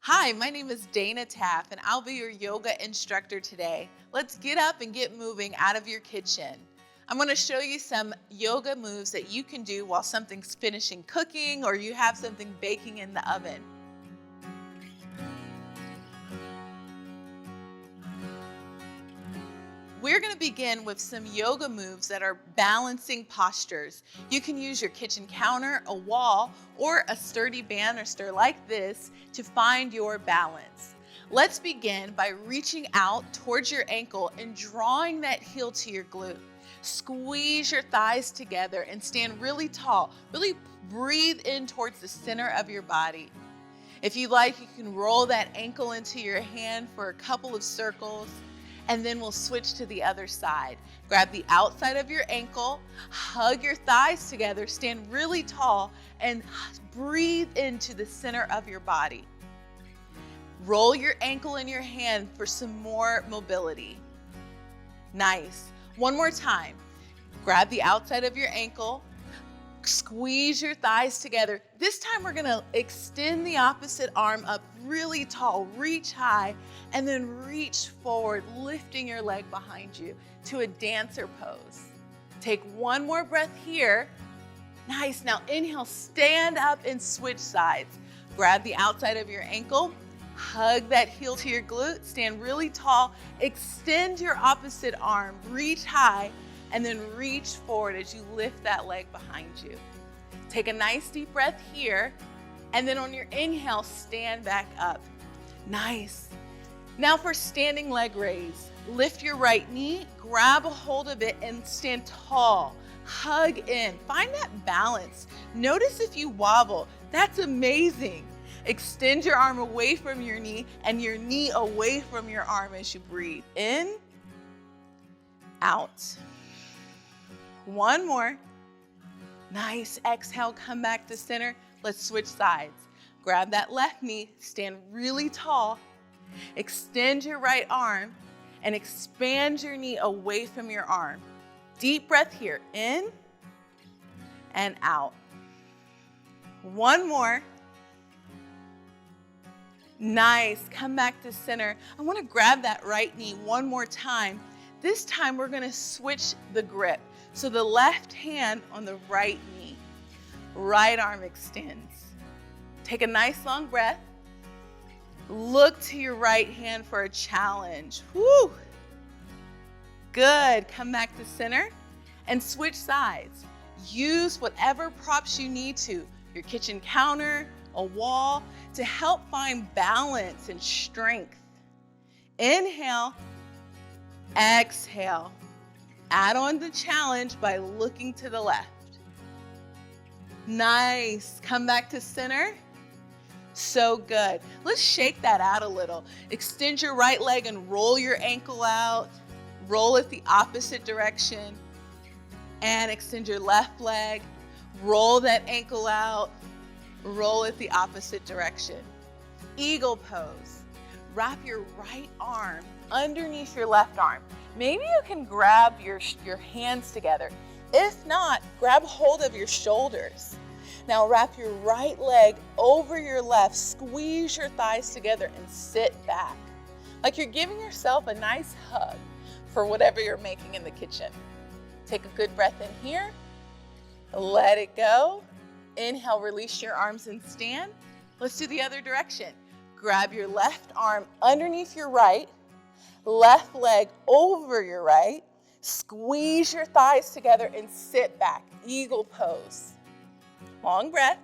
Hi, my name is Dana Taft, and I'll be your yoga instructor today. Let's get up and get moving out of your kitchen. I'm going to show you some yoga moves that you can do while something's finishing cooking or you have something baking in the oven. We're going to begin with some yoga moves that are balancing postures. You can use your kitchen counter, a wall, or a sturdy banister like this to find your balance. Let's begin by reaching out towards your ankle and drawing that heel to your glute. Squeeze your thighs together and stand really tall. Really breathe in towards the center of your body. If you like, you can roll that ankle into your hand for a couple of circles. And then we'll switch to the other side. Grab the outside of your ankle, hug your thighs together, stand really tall, and breathe into the center of your body. Roll your ankle in your hand for some more mobility. Nice. One more time. Grab the outside of your ankle, squeeze your thighs together. This time we're gonna extend the opposite arm up really tall, reach high, and then reach forward, lifting your leg behind you to a dancer pose. Take one more breath here. Nice, now inhale, stand up and switch sides. Grab the outside of your ankle, hug that heel to your glute, stand really tall, extend your opposite arm, reach high, and then reach forward as you lift that leg behind you. Take a nice deep breath here, and then on your inhale, stand back up. Nice. Now for standing leg raise, lift your right knee, grab a hold of it, and stand tall. Hug in. Find that balance. Notice if you wobble. That's amazing. Extend your arm away from your knee and your knee away from your arm as you breathe. In, out. One more. Nice. Exhale, come back to center. Let's switch sides. Grab that left knee, stand really tall. Extend your right arm and expand your knee away from your arm. Deep breath here. In and out. One more. Nice. Come back to center. I want to grab that right knee one more time. This time we're going to switch the grip. So the left hand on the right knee, right arm extends. Take a nice long breath. Look to your right hand for a challenge. Woo! Good. Come back to center and switch sides. Use whatever props you need to, your kitchen counter, a wall, to help find balance and strength. Inhale, exhale. Add on the challenge by looking to the left. Nice. Come back to center. So good. Let's shake that out a little. Extend your right leg and roll your ankle out. Roll it the opposite direction. And extend your left leg. Roll that ankle out. Roll it the opposite direction. Eagle pose. Wrap your right arm underneath your left arm. Maybe you can grab your hands together. If not, grab hold of your shoulders. Now wrap your right leg over your left, squeeze your thighs together and sit back. Like you're giving yourself a nice hug for whatever you're making in the kitchen. Take a good breath in here. Let it go. Inhale, release your arms and stand. Let's do the other direction. Grab your left arm underneath your right, left leg over your right, squeeze your thighs together and sit back, eagle pose. Long breath.